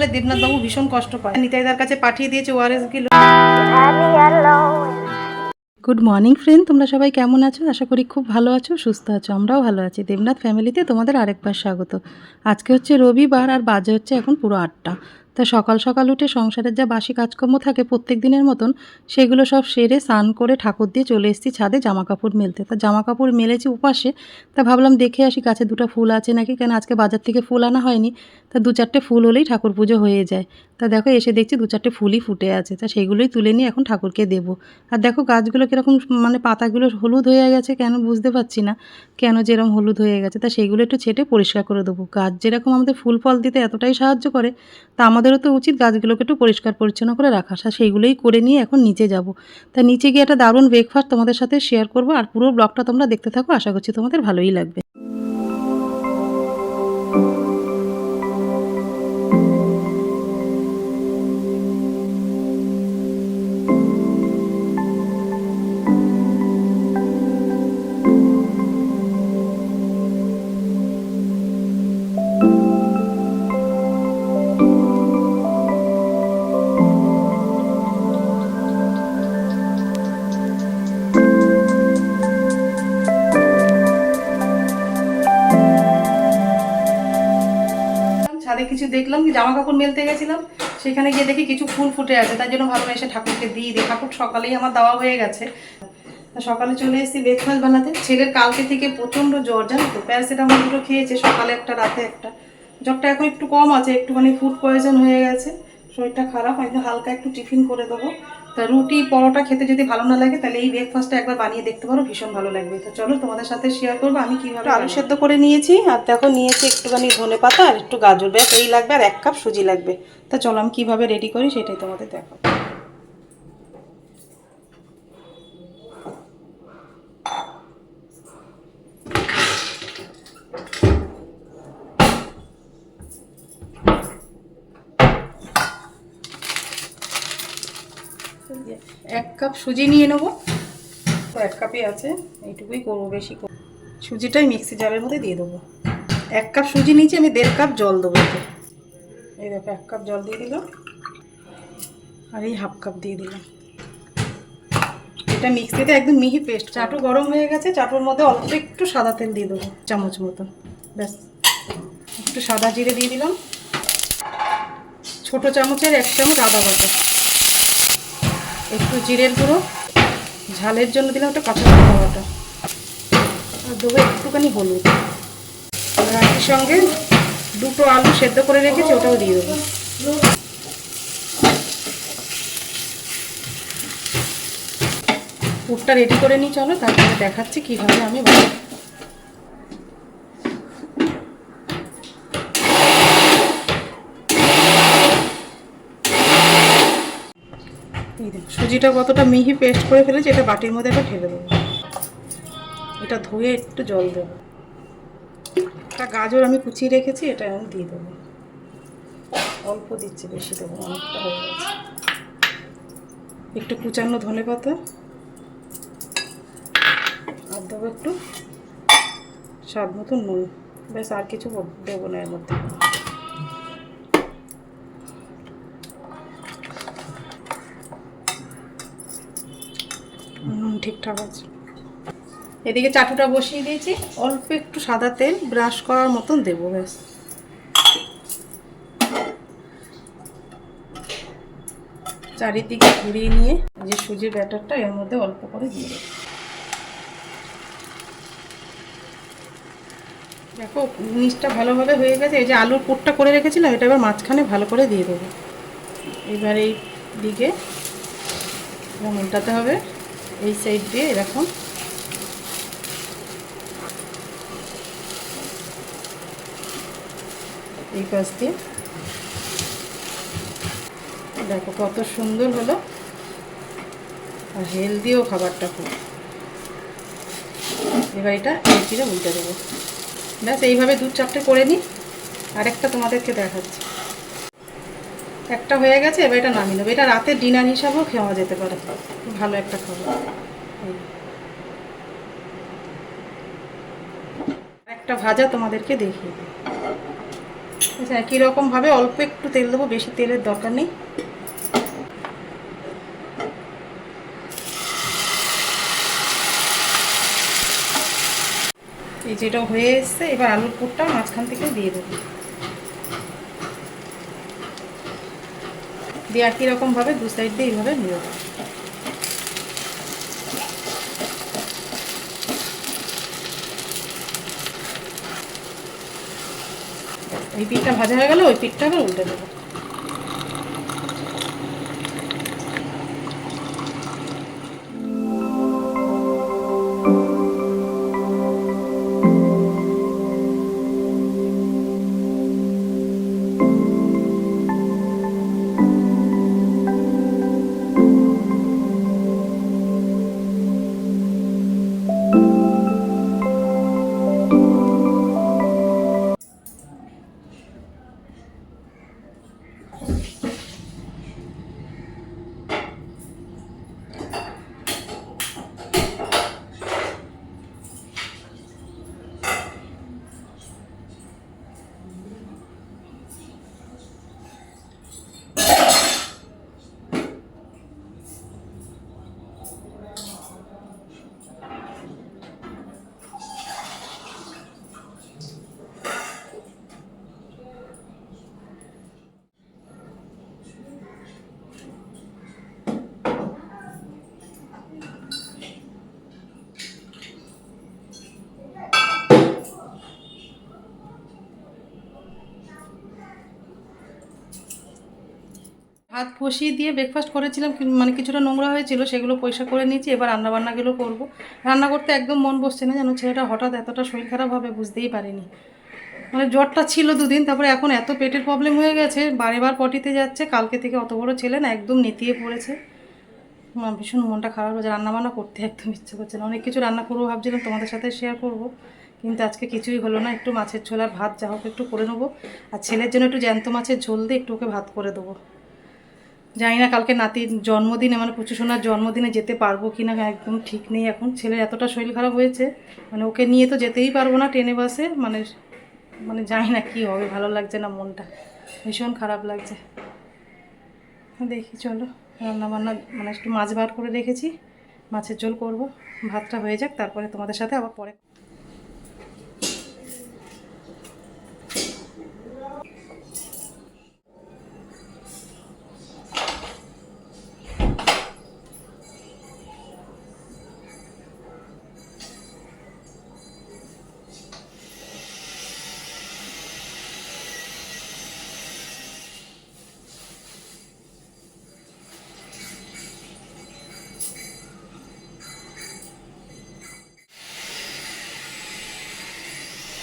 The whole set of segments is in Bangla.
হলে দেবনাথবাবু ভীষণ কষ্ট পায়। নিতাইদার কাছে পাঠিয়ে দিয়েছে ওআরএস গুলো। গুড মর্নিং ফ্রেন্ড, তোমরা সবাই কেমন আছো? আশা করি খুব ভালো আছো, সুস্থ আছো। আমরাও ভালো আছি। দেবনাথ ফ্যামিলিতে তোমাদের আরেকবার স্বাগত। আজকে হচ্ছে রবিবার আর বাজে হচ্ছে এখন পুরো 8টা। তা সকাল সকাল উঠে সংসারের যা বাসি কাজকর্ম থাকে প্রত্যেক দিনের মতন, সেগুলো সব সেরে স্নান করে ঠাকুর দিয়ে চলে এসেছি ছাদে জামা কাপড় মেলতে। তা জামা কাপড় মেলেছি উপাসে। তা ভাবলাম দেখে আসি গাছে দুটো ফুল আছে নাকি, কেন আজকে বাজার থেকে ফুল আনা হয়নি। তা 2-4টে ফুল হলেই ঠাকুর পুজো হয়ে যায়। তা দেখো এসে দেখছি 2-4টে ফুলই ফুটে আছে। তা সেইগুলোই তুলে নিয়ে এখন ঠাকুরকে দেবো। আর দেখো গাছগুলো কীরকম মানে পাতাগুলো হলুদ হয়ে গেছে, কেন বুঝতে পারছি না কেন যেরকম হলুদ হয়ে গেছে। তা সেইগুলো একটু ছেটে পরিষ্কার করে দেবো। গাছ যেরকম আমাদের ফুল ফল দিতে এতটাই সাহায্য করে, তা আমাদেরও তো উচিত গাছগুলোকে একটু পরিষ্কার পরিচ্ছন্ন করে রাখা। সেইগুলোই করে নিয়ে এখন নিচে যাব। তা নিচে গিয়ে একটা দারুণ ব্রেকফাস্ট তোমাদের সাথে শেয়ার করবো। আর পুরো ব্লগটা তোমরা দেখতে থাকো, আশা করছি তোমাদের ভালোই লাগবে। ছাদে কিছু দেখলাম, কি জামা কাপড় মেলতে গেছিলাম, সেখানে গিয়ে দেখি কিছু ফুল ফুটে আছে। তার জন্য ভাবলাম এসে ঠাকুরকে দিয়ে দিই। ঠাকুর সকালেই আমার দেওয়া হয়ে গেছে। সকালে চলে এসেছি ব্রেকফাস্ট বানাতে। ছেলের কালকে থেকে প্রচণ্ড জ্বর, জানো তো। প্যারাসিটামল দুটো খেয়েছে, সকালে একটা রাতে একটা। জ্বরটা এখন একটু কম আছে, একটুখানি ফুড পয়জন হয়ে গেছে, শরীরটা খারাপ। আমি হালকা একটু টিফিন করে দেবো। তা রুটি পরোটা খেতে যদি ভালো না লাগে, তাহলে এই ব্রেকফাস্টটা একবার বানিয়ে দেখতে পারো, ভীষণ ভালো লাগবে। তো চলো তোমাদের সাথে শেয়ার করবো আমি কীভাবে। আলু সেদ্ধ করে নিয়েছি, আর দেখো নিয়েছি একটুখানি ধনে পাতা আর একটু গাজর, ব্যাস এই লাগবে, আর 1 কাপ সুজি লাগবে। তা চলো আমি কীভাবে রেডি করি সেটাই তোমাদের দেখাবো। এক কাপ সুজি নিয়ে নেবো। তো 1 কাপই আছে, এইটুকুই করবো, বেশি করবো। সুজিটাই মিক্সি জারের মধ্যে দিয়ে দেবো। 1 কাপ সুজি নিয়েছি আমি, 1.5 কাপ জল দেবো। এই দেখো 1 কাপ জল দিয়ে দিলাম, আর এই 1/2 কাপ দিয়ে দিলাম। এটা মিক্সিতে একদম মিহি পেস্ট। চাটু গরম হয়ে গেছে, চাটুর মধ্যে অল্প একটু সাদা তেল দিয়ে দেবো, চামচ মতন, ব্যাস। একটু সাদা জিরে দিয়ে দিলাম, ছোটো চামচের 1 চামচ আদা বাটা, একটু জিরের গুঁড়ো, ঝালের জন্য দিলাম একটা কাঁচা লঙ্কা বাটা, আর দেবো একটুখানি হলুদ। আর একই সঙ্গে 2টো আলু সেদ্ধ করে রেখেছি, ওটাও দিয়ে দেবো। পুরটা রেডি করে নিই, চলো তারপরে দেখাচ্ছি কীভাবে আমি বানাই। সুজিটা কতটা মিহি পেস্ট করে ফেলেছি, এটা বাটির মধ্যে একটা ঢেলে দেবো। এটা ধুয়ে একটু জল দেবো। একটা গাজর আমি কুচিয়ে রেখেছি, এটা আমি দিয়ে দেবো। অল্প দিচ্ছি, বেশি দেবো, অনেকটা হয়ে গেছে। একটু কুচানো ধনে পাতা, আর দেবো একটু স্বাদ মতো নুন, ব্যাস। আর কিছু দেবো না এর মধ্যে। নুন ঠিকঠাক আছে। এদিকে চাটুটা বসিয়ে দিয়েছি, অল্প একটু সাদা তেল ব্রাশ করার মতন দেবো, ব্যাস। চারিদিকে ঘুরিয়ে নিয়ে যে সুজির ব্যাটারটা এর মধ্যে অল্প করে দিয়ে দেবো। দেখো জিনিসটা ভালোভাবে হয়ে গেছে। এই যে আলুর পুরটা করে রেখেছিলাম, এটা এবার মাঝখানে ভালো করে দিয়ে দেবো। এবার এই দিকে উল্টাতে হবে, এই সাইড দিয়ে এরকম। এই পাশ দিয়ে দেখো কত সুন্দর হলো, আর হেলদিও খাবারটা খুব। এবার এটা চিড়ে উল্টে দেবো, ব্যাস। এইভাবে 2-4টে করে নিই, আরেকটা তোমাদেরকে দেখাচ্ছি। একটা হয়ে গেছে, এবার এটা নামিয়ে নেবো। এটা রাতের ডিনার হিসাবেও খাওয়া যেতে পারে, ভালো একটা খাবার। একটা ভাজা তোমাদেরকে দেখিয়ে দিই। আচ্ছা, একই রকমভাবে অল্প একটু তেল দেবো, বেশি তেলের দরকার নেই। এই যেটা হয়ে এসছে, এবার আলুর পুরটা মাঝখান থেকে দিয়ে দেবো, দিয়ে একই রকমভাবে দু সাইড দিয়ে এইভাবে নিয়ে দেবো। এই পিঠটা ভাজা হয়ে গেল, ওই পিঠটা আবার উল্টে দেবো। ভাত বসিয়ে দিয়ে ব্রেকফাস্ট করেছিলাম, মানে কিছুটা নোংরা হয়েছিল, সেগুলো পরিষ্কার করে নিয়েছি। এবার রান্নাবান্নাগুলো করবো। রান্না করতে একদম মন বসছে না, যেন ছেলেটা হঠাৎ এতটা শরীর খারাপ হবে বুঝতেই পারিনি। মানে জ্বরটা ছিল দুদিন, তারপরে এখন এত পেটের প্রবলেম হয়ে গেছে, বারেবার পটিতে যাচ্ছে। কালকে থেকে অত বড় ছেলে না, একদম নেতিয়ে পড়েছে। ভীষণ মনটা খারাপ হয়েছে, রান্নাবান্না করতে একদম ইচ্ছে করছে না। অনেক কিছু রান্না করবো ভাবছিলাম, তোমাদের সাথে শেয়ার করব, কিন্তু আজকে কিছুই হলো না। একটু মাছের ঝোল আর ভাত যা হোক একটু করে নেবো, আর ছেলের জন্য একটু জ্যান্ত মাছের ঝোল দিয়ে একটু ওকে ভাত করে দেবো। জানি না কালকে নাতির জন্মদিনে, মানে পুচু সোনার জন্মদিনে যেতে পারবো কি না একদম ঠিক নেই এখন। ছেলের এতটা শরীর খারাপ হয়েছে, মানে ওকে নিয়ে তো যেতেই পারবো না ট্রেনে বাসে। মানে মানে জানি না কী হবে, ভালো লাগছে না, মনটা ভীষণ খারাপ লাগছে। দেখি চলো, রান্নাবান্না মানে একটু মাছ বার করে রেখেছি, মাছের ঝোল করব, ভাতটা হয়ে যাক, তারপরে তোমাদের সাথে আবার পরে।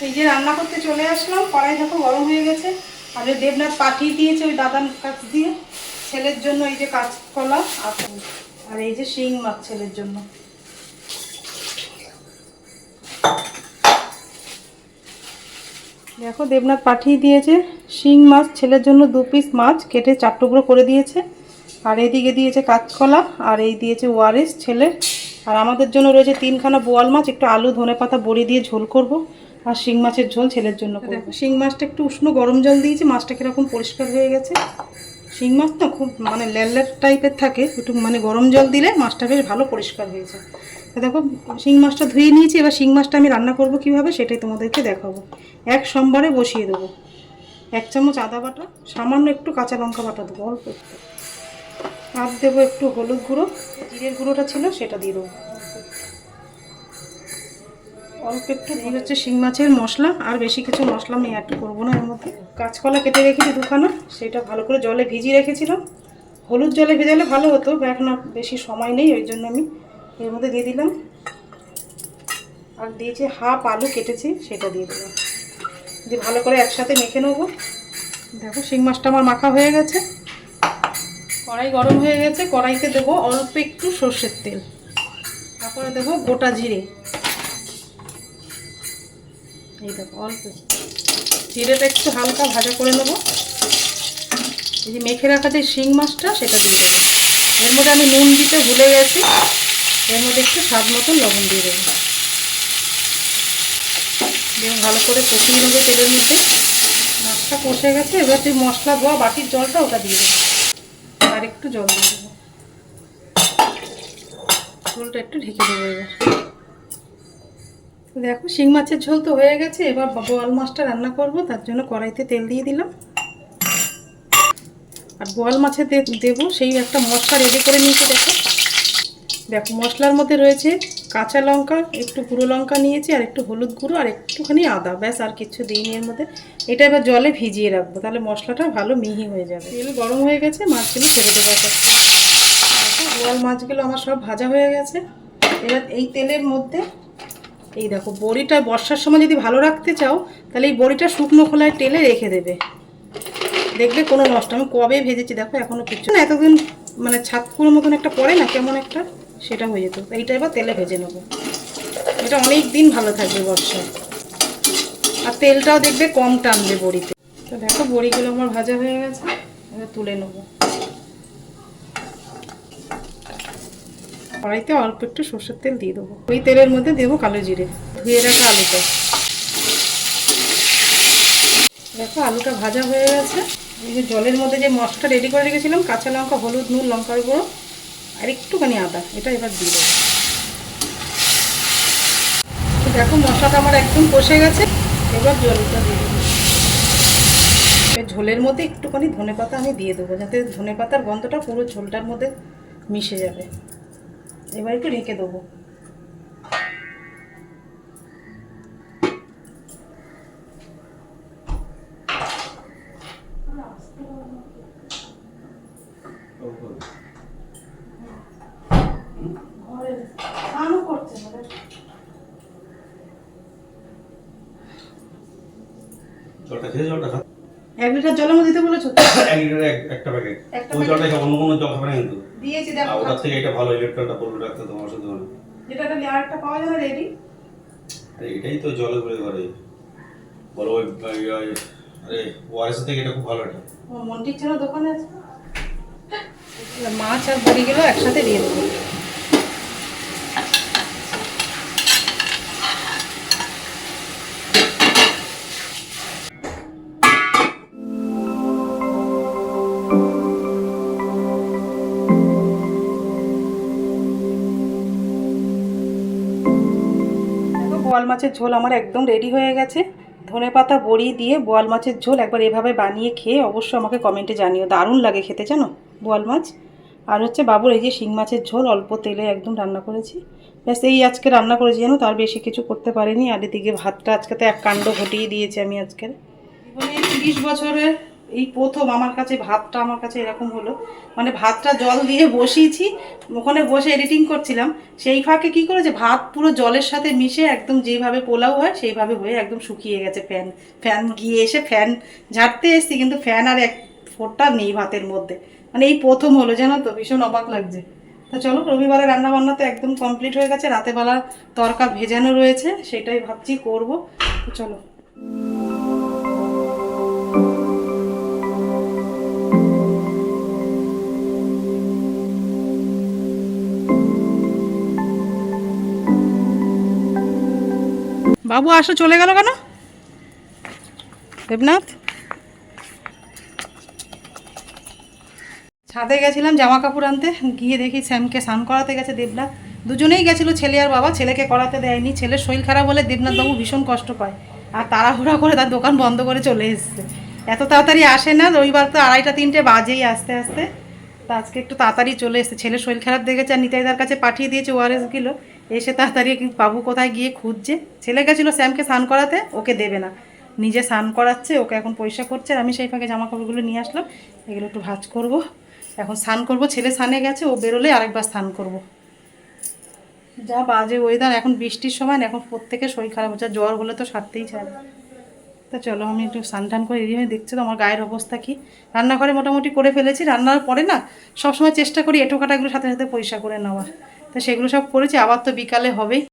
এই যে রান্না করতে চলে আসলাম, কড়াই দেখো গরম হয়ে গেছে। আর ওই দেবনাথ পাঠিয়ে দিয়েছে ওই দাদার কাছ দিয়ে ছেলের জন্য, এই যে কাঁচকলা আর এই যে শিং মাছ ছেলের জন্য। দেখো দেবনাথ পাঠিয়ে দিয়েছে শিং মাছ ছেলের জন্য, 2 পিস মাছ কেটে 4 টুকরো করে দিয়েছে। আর এদিকে দিয়েছে কাঁচকলা, আর এই দিয়েছে ওয়ারেস ছেলের। আর আমাদের জন্য রয়েছে 3খানা বোয়াল মাছ, একটু আলু ধনে পাতা বড়ি দিয়ে ঝোল করব, আর শিং মাছের ঝোল ছেলের জন্য করব। দেখো শিং মাছটা একটু উষ্ণ গরম জল দিয়েছি, মাছটা কীরকম পরিষ্কার হয়ে গেছে। শিং মাছ না খুব মানে ল্যাল টাইপের থাকে, একটু মানে গরম জল দিলে মাছটা বেশ ভালো পরিষ্কার হয়ে যায়। তো দেখো শিং মাছটা ধুয়ে নিয়েছি, এবার শিং মাছটা আমি রান্না করব কিভাবে সেটাই তোমাদেরকে দেখাবো। এক সম্বারে বসিয়ে দেবো। 1 চামচ আদা বাটা, সামান্য একটু কাঁচা লঙ্কা বাটা দেবো, অল্প একটু। আর দেবো একটু হলুদ গুঁড়ো, জিরের গুঁড়োটা ছিল সেটা দিয়ে দেবো অল্প একটু। দিয়ে হচ্ছে শিং মাছের মশলা, আর বেশি কিছু মশলা আমি অ্যাড করবো না এর মধ্যে। কাঁচকলা কেটে রেখেছি 2খানা, সেটা ভালো করে জলে ভিজিয়ে রেখেছিলাম। হলুদ জলে ভেজালে ভালো হতো, এখন আর বেশি সময় নেই, ওই জন্য আমি এর মধ্যে দিয়ে দিলাম। আর দিয়েছি হাফ আলু কেটেছি, সেটা দিয়ে দিলাম, দিয়ে ভালো করে একসাথে মেখে নেবো। দেখো শিং মাছটা আমার মাখা হয়ে গেছে। কড়াই গরম হয়ে গেছে, কড়াইতে দেবো অল্প একটু সর্ষের তেল, তারপরে দেবো গোটা জিরে। এই দেখো অল্প জিরেটা একটু হালকা ভাজা করে নেবো। এই যে মেখে রাখা যে শিং মাছটা সেটা দিয়ে দেবো। এর মধ্যে আমি নুন দিতে ভুলে গেছি, এর মধ্যে একটু স্বাদ মতন লবণ দিয়ে দেবো, দিয়ে ভালো করে কষিয়ে নেবো তেলের মধ্যে। মাছটা কষে গেছে, এবার তুই মশলা ধোয়া বাটির জলটা ওটা দিয়ে দেবো, আর একটু জল দিয়ে দেবো, ঝোলটা একটু ঢেকে দেবো। এবার দেখো শিং মাছের ঝোল তো হয়ে গেছে। এবার বোয়াল মাছটা রান্না করব, তার জন্য কড়াইতে তেল দিয়ে দিলাম। আর বোয়াল মাছে দেবো সেই একটা মশলা রেডি করে নিয়েছি। দেখো দেখো মশলার মধ্যে রয়েছে কাঁচা লঙ্কা, একটু গুঁড়ো লঙ্কা নিয়েছি, আর একটু হলুদ গুঁড়ো, আর একটুখানি আদা, ব্যাস আর কিছু দিইনি এর মধ্যে। এটা এবার জলে ভিজিয়ে রাখবো, তাহলে মশলাটা ভালো মিহি হয়ে যাবে। তেল গরম হয়ে গেছে, মাছগুলো ছেড়ে দেবো একটা। দেখো বোয়াল মাছগুলো আমার সব ভাজা হয়ে গেছে। এবার এই তেলের মধ্যে এই দেখো বড়িটা বর্ষার সময় যদি ভালো রাখতে চাও, তাহলে এই বড়িটা শুকনো খোলায় তেলে রেখে দেবে, দেখবে কোনো নষ্ট। আমি কবে ভেজেছি দেখো, এখনো কিছু না, এতদিন মানে ছাতকুড়োর মতন একটা পড়ে না কেমন একটা, সেটা হয়ে যেত। এইটা এবার তেলে ভেজে নেবো, এটা অনেক দিন ভালো থাকবে বর্ষায়, আর তেলটাও দেখবে কম টানবে বড়িতে। তো দেখো বড়িগুলো আমার ভাজা হয়ে গেছে, এবার তুলে নেবো। কড়াইতে অল্প একটু সর্ষের তেল দিয়ে দেবো, ওই তেলের মধ্যে দেবো কালো জিরে, ধুয়ে রাখা আলুটা। দেখো আলুটা ভাজা হয়ে গেছে। এই যে জলের মধ্যে যে মশলাটা রেডি করে রেখেছিলাম, কাঁচা লঙ্কা, হলুদ, নুন, লঙ্কার গুঁড়ো আর একটুখানি আদা, এটা এবার দিয়ে দেবো। দেখো মশলাটা আমার একদম কষে গেছে, এবার জলটা দিয়ে দেবো। এই ঝোলের মধ্যে একটুখানি ধনেপাতা আমি দিয়ে দেবো, যাতে ধনেপাতার গন্ধটা পুরো ঝোলটার মধ্যে মিশে যাবে। এবার একটু ঢেকে দেবো। জলটা খেয়ে জলটা খা। 1 লিটার জলের মধ্যে দিতে বলেছো? 1 লিটারে একটা প্যাকেট। ওই জলটা অন্য কোনো জল খাবে না কিন্তু। দিয়েছি দেখো। ওটার থেকে এটা ভালো, ইলেকট্রনটা পড়বে রাখতে তোমার শুধু না। যেটা খালি আরেকটা পাওয়া যাবে রেডি। আরে এটাই তো জলে করে করে বলো ওই আরে ওআরএস থেকে এটা খুব ভালো। এটা মন্টির ছিল দোকানে আছে। মাছ আর বড়িগুলো একসাথে দিয়ে দেবো। বোয়াল মাছের ঝোল আমার একদম রেডি হয়ে গেছে। ধনেপাতা বড়ি দিয়ে বোয়াল মাছের ঝোল একবার এভাবে বানিয়ে খেয়ে অবশ্যই আমাকে কমেন্টে জানিও, দারুণ লাগে খেতে জানো বোয়াল মাছ। আর হচ্ছে বাবুর এই যে শিং মাছের ঝোল অল্প তেলে একদম রান্না করেছি, ব্যাস এই আজকে রান্না করেছি জানো, তার বেশি কিছু করতে পারিনি। আর এদিকে ভাতটা আজকে তো এক কাণ্ড ঘটিয়ে দিয়েছি আমি আজকের জীবনে। 30 বছরের এই প্রথম আমার কাছে ভাতটা আমার কাছে এরকম হলো, মানে ভাতটা জল দিয়ে বসিয়েছি, ওখানে বসে এডিটিং করছিলাম, সেই ফাঁকে কী করেছে ভাত পুরো জলের সাথে মিশে একদম যেভাবে পোলাও হয় সেইভাবে হয়ে একদম শুকিয়ে গেছে। ফ্যান গিয়ে এসে ফ্যান ঝাড়তে এসেছি, কিন্তু ফ্যান আর এক ফোঁটা নেই ভাতের মধ্যে, মানে এই প্রথম হলো জানো তো, ভীষণ অবাক লাগছে। তো চলো রবিবারে রান্নাবান্না তো একদম কমপ্লিট হয়ে গেছে, রাতেবেলা তরকা ভেজানো রয়েছে, সেটাই ভাবছি করব। তো চলো। বাবু আসো, চলে গেল কেন দেবনাথ? ছাদে গেছিলাম জামা কাপড় আনতে, গিয়ে দেখি স্যামকে স্নান করাতে গেছে দেবনাথ। দুজনেই গেছিলো, ছেলে আর বাবা। ছেলেকে করাতে দেয়নি, ছেলের শরীর খারাপ হলে দেবনাথ বাবু ভীষণ কষ্ট পায়, আর তাড়াহুড়া করে তার দোকান বন্ধ করে চলে এসছে। এত তাড়াতাড়ি আসে না, রবিবার তো 2:30 3টে বাজেই আসতে আসতে। তা আজকে একটু তাড়াতাড়ি চলে এসছে, ছেলের শরীর খারাপ দেখেছে আর নিতাইদার কাছে পাঠিয়ে দিয়েছে ওআরএসগুলো। এসে তাড়াতাড়ি বাবু কোথায় গিয়ে খুঁজছে। ছেলে গেছিলো স্যামকে স্নান করাতে, ওকে দেবে না, নিজে স্নান করাচ্ছে, ওকে এখন পরিষ্কার করছে। আর আমি সেই ফাঁকে জামা কাপড়গুলো নিয়ে আসলাম, এগুলো একটু ভাঁজ করবো। এখন স্নান করবো, ছেলে স্নানে গেছে, ও বেরোলে আরেকবার স্নান করব। যা বাজে ওয়েদার, এখন বৃষ্টির সময়, এখন প্রত্যেকের শরীর খারাপ হচ্ছে, জ্বর হলে তো সারতেই চায়। তা চলো আমি একটু স্নান টান করে রেডি হয়ে, দেখছো তো আমার গায়ের অবস্থা কি। রান্নাঘরে মোটামুটি করে ফেলেছি, রান্নার পরে না সবসময় চেষ্টা করি এঁটো কাটাগুলো সাথে সাথে পরিষ্কার করে নেওয়া, তো সেগুলো সব করেছি। আবার তো বিকালে হবেই।